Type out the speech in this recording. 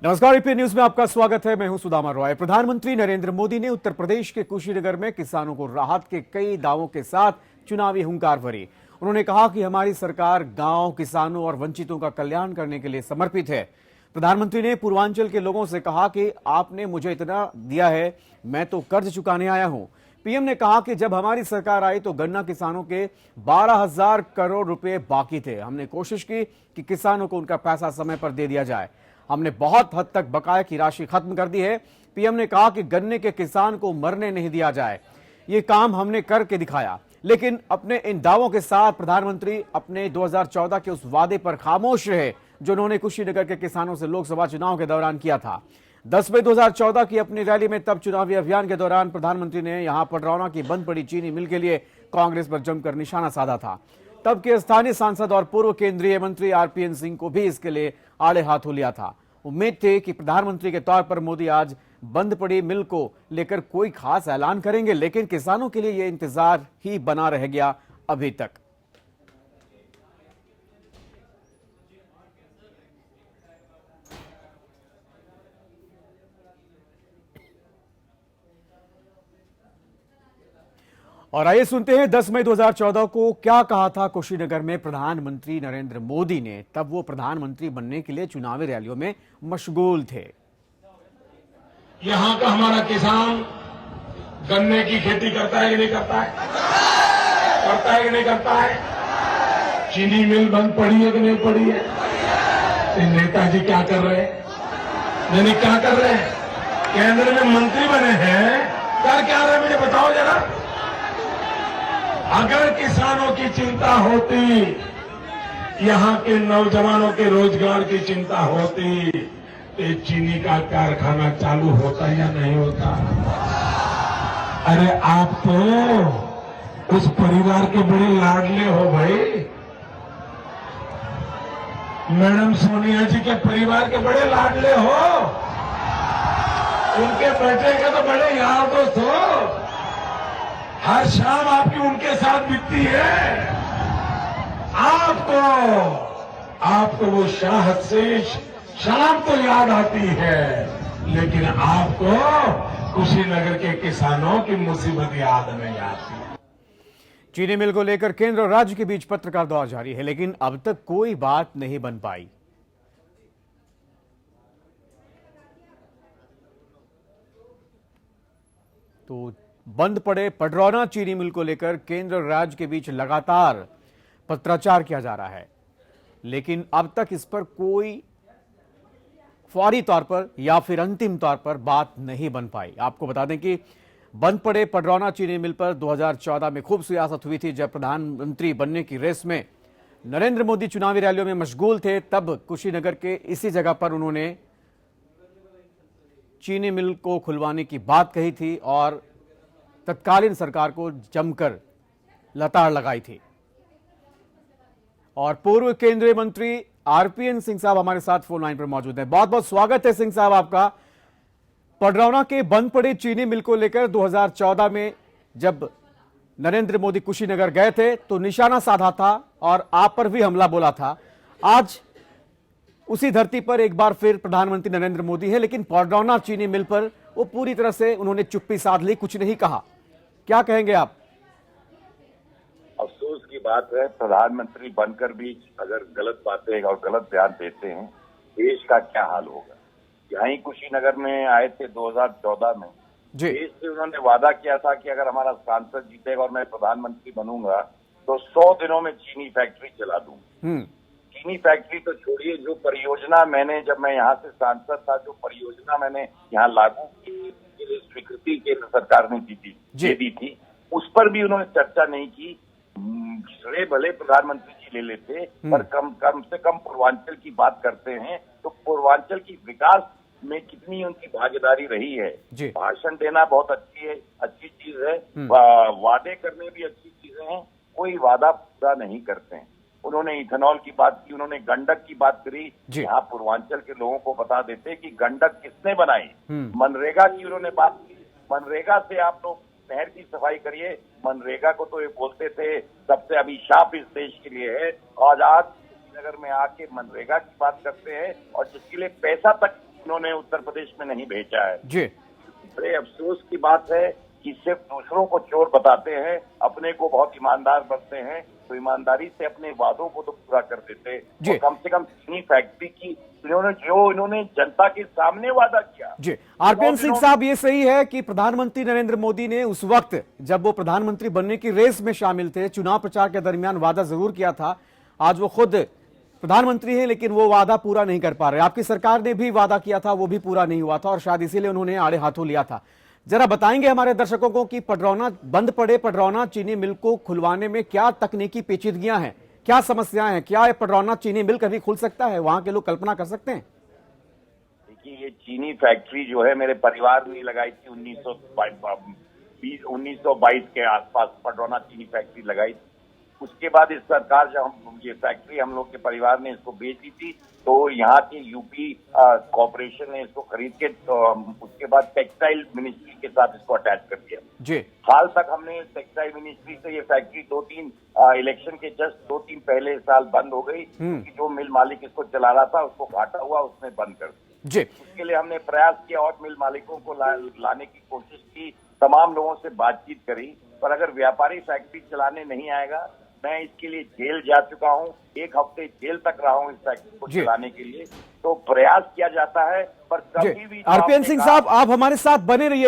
नमस्कार, EP news में आपका स्वागत है। मैं हूं सुदामा रॉय। प्रधानमंत्री नरेंद्र मोदी ने उत्तर प्रदेश के कुशीनगर में किसानों को राहत के कई दावों के साथ चुनावी हुंकार भरी। उन्होंने कहा कि हमारी सरकार गांव, किसानों और वंचितों का कल्याण करने के लिए समर्पित है। प्रधानमंत्री ने पूर्वांचल के लोगों से कहा कि आपने मुझे इतना दिया है, मैं तो कर्ज चुकाने आया हूं। पीएम ने कहा कि जब हमारी सरकार आई तो गन्ना किसानों के 12,000 करोड़ रुपए बाकी थे। हमने कोशिश की कि किसानों को उनका पैसा समय पर दे दिया जाए। हमने बहुत हद तक बकाया की राशि खत्म कर दी है। पीएम ने कहा कि गन्ने के किसान को मरने नहीं दिया जाए। ये काम हमने करके दिखाया। लेकिन अपने इन दावों के साथ प्रधानमंत्री अपने 2014 के उस वादे पर खामोश रहे जो उन्होंने कुशीनगर के किसानों से लोकसभा चुनाव के दौरान किया था। 10 मई 2014 की अपनी रैली में तब चुनावी अभियान के दौरान प्रधानमंत्री ने यहां पडरौना की बंद पड़ी चीनी मिल के लिए कांग्रेस पर जमकर निशाना साधा था। तब के स्थानीय सांसद और पूर्व केंद्रीय मंत्री आरपीएन सिंह को भी इसके लिए आड़े हाथों लिया था। उम्मीद थी कि प्रधानमंत्री के तौर पर मोदी आज बंद पड़ी मिल को लेकर कोई खास ऐलान करेंगे, लेकिन किसानों के लिए यह इंतजार ही बना रह गया अभी तक। और आइए सुनते हैं 10 मई 2014 को क्या कहा था कुशीनगर में प्रधानमंत्री नरेंद्र मोदी ने। तब वो प्रधानमंत्री बनने के लिए चुनावी रैलियों में मशगूल थे। यहाँ का हमारा किसान गन्ने की खेती करता है कि नहीं करता है? करता है कि नहीं करता है? चीनी मिल बंद पड़ी है कि नहीं पड़ी है? तो नेताजी क्या कर रहे हैं? नहीं क्या कर रहे हैं? केंद्र में मंत्री बने हैं, कर क्या रहे हैं मुझे बताओ जरा। अगर किसानों की चिंता होती, यहाँ के नौजवानों के रोजगार की चिंता होती, तो चीनी का कारखाना चालू होता या नहीं होता? अरे आप तो उस परिवार के बड़े लाडले हो भाई। मैडम सोनिया जी के परिवार के बड़े लाडले हो, उनके बेटे के तो बड़े यार दोस्त हो। हर शाम आपकी उनके साथ बीतती है। आपको वो शाह से शाम तो याद आती है, लेकिन आपको कुशीनगर के किसानों की मुसीबत याद नहीं आती। चीनी मिल को लेकर केंद्र और राज्य के बीच पत्रकार दौर जारी है, लेकिन अब तक कोई बात नहीं बन पाई। तो बंद पड़े पडरौना चीनी मिल को लेकर केंद्र और राज्य के बीच लगातार पत्राचार किया जा रहा है, लेकिन अब तक इस पर कोई फौरी तौर पर या फिर अंतिम तौर पर बात नहीं बन पाई। आपको बता दें कि बंद पड़े पडरौना चीनी मिल पर 2014 में खूब सियासत हुई थी, जब प्रधानमंत्री बनने की रेस में नरेंद्र मोदी चुनावी रैलियों में मशगूल थे। तब कुशीनगर के इसी जगह पर उन्होंने चीनी मिल को खुलवाने की बात कही थी और तत्कालीन सरकार को जमकर लताड़ लगाई थी। और पूर्व केंद्रीय मंत्री आरपीएन सिंह साहब हमारे साथ फोन लाइन पर मौजूद हैं। बहुत बहुत स्वागत है सिंह साहब आपका। पडरौना के बंद पड़े चीनी मिल को लेकर 2014 में जब नरेंद्र मोदी कुशीनगर गए थे तो निशाना साधा था और आप पर भी हमला बोला था। आज उसी धरती पर एक बार फिर प्रधानमंत्री नरेंद्र मोदी है, लेकिन पडरौना चीनी मिल पर वो पूरी तरह से उन्होंने चुप्पी साध ली, कुछ नहीं कहा। क्या कहेंगे आप? अफसोस की बात है, प्रधानमंत्री बनकर भी अगर गलत बातें और गलत बयान देते हैं, देश का क्या हाल होगा। यहीं कुशीनगर में आए थे 2014 में। देश से उन्होंने वादा किया था कि अगर हमारा सांसद जीतेगा और मैं प्रधानमंत्री बनूंगा तो 100 दिनों में चीनी फैक्ट्री चला दूंगा। चीनी फैक्ट्री तो छोड़िए, जो परियोजना मैंने, जब मैं यहाँ से सांसद था, जो परियोजना मैंने यहाँ लागू की, उसके लिए स्वीकृति केंद्र सरकार ने दी थी, उस पर भी उन्होंने चर्चा नहीं की। श्रेय भले प्रधानमंत्री जी ले लेते, पर कम से कम पूर्वांचल की बात करते हैं तो पूर्वांचल की विकास में कितनी उनकी भागीदारी रही है। भाषण देना बहुत अच्छी चीज है, वादे करने भी अच्छी चीजें हैं, कोई वादा पूरा नहीं करते हैं। उन्होंने इथेनॉल की बात की, उन्होंने गंडक की बात करी। यहाँ पूर्वांचल के लोगों को बता देते कि गंडक किसने बनाई। मनरेगा की उन्होंने बात की, मनरेगा से आप लोग नहर की सफाई करिए। मनरेगा को तो ये बोलते थे सबसे अभिशाप इस देश के लिए है, और आज नगर में आके मनरेगा की बात करते हैं और जिसके लिए पैसा तक उन्होंने उत्तर प्रदेश में नहीं भेजा है। जी बड़े अफसोस की बात है कि सिर्फ दूसरों को चोर बताते हैं, अपने को बहुत ईमानदार बनते हैं, तो ईमानदारी से अपने वादों को तो पूरा कर देते। जी। और कम से कम चीनी फैक्ट्री की इन्होंने जनता के सामने वादा किया। जी आरपीएन सिंह साहब, ये सही है कि प्रधानमंत्री नरेंद्र मोदी ने उस वक्त जब वो प्रधानमंत्री बनने की रेस में शामिल थे, चुनाव प्रचार के दरमियान वादा जरूर किया था। आज वो खुद प्रधानमंत्री हैं लेकिन वो वादा पूरा नहीं कर पा रहे। आपकी सरकार ने भी वादा किया था, वो भी पूरा नहीं हुआ था और शायद इसीलिए उन्होंने आड़े हाथों लिया था। जरा बताएंगे हमारे दर्शकों को कि पडरौना बंद पड़े पडरौना चीनी मिल को खुलवाने में क्या तकनीकी पेचीदगियां हैं, क्या समस्याएं हैं? क्या पडरौना चीनी मिल कभी खुल सकता है? वहां के लोग कल्पना कर सकते हैं? देखिए, ये चीनी फैक्ट्री जो है मेरे परिवार ने लगाई थी 1922 के आसपास पडरौना चीनी फैक्ट्री लगाई थी। उसके बाद इस सरकार जब ये फैक्ट्री हम लोग के परिवार ने इसको बेच दी थी, तो यहाँ की यूपी कॉर्पोरेशन ने इसको खरीद के उसके बाद टेक्सटाइल मिनिस्ट्री के साथ इसको अटैच कर दिया। जी हाल तक हमने टेक्सटाइल मिनिस्ट्री से ये फैक्ट्री 2-3 इलेक्शन के जस्ट 2-3 पहले साल बंद हो गई, कि जो मिल मालिक इसको चला रहा था उसको घाटा हुआ, उसने बंद कर दिया। जी उसके लिए हमने प्रयास किया और मिल मालिकों को लाने की कोशिश की, तमाम लोगों से बातचीत करी, पर अगर व्यापारी फैक्ट्री चलाने नहीं आएगा, मैं इसके लिए जेल जा चुका हूं, 1 हफ्ते जेल तक रहा हूं इस फैक्ट्री को चलाने के लिए। तो प्रयास किया जाता है पर कभी भी आरपीएन सिंह साहब, आप हमारे साथ बने रहिए।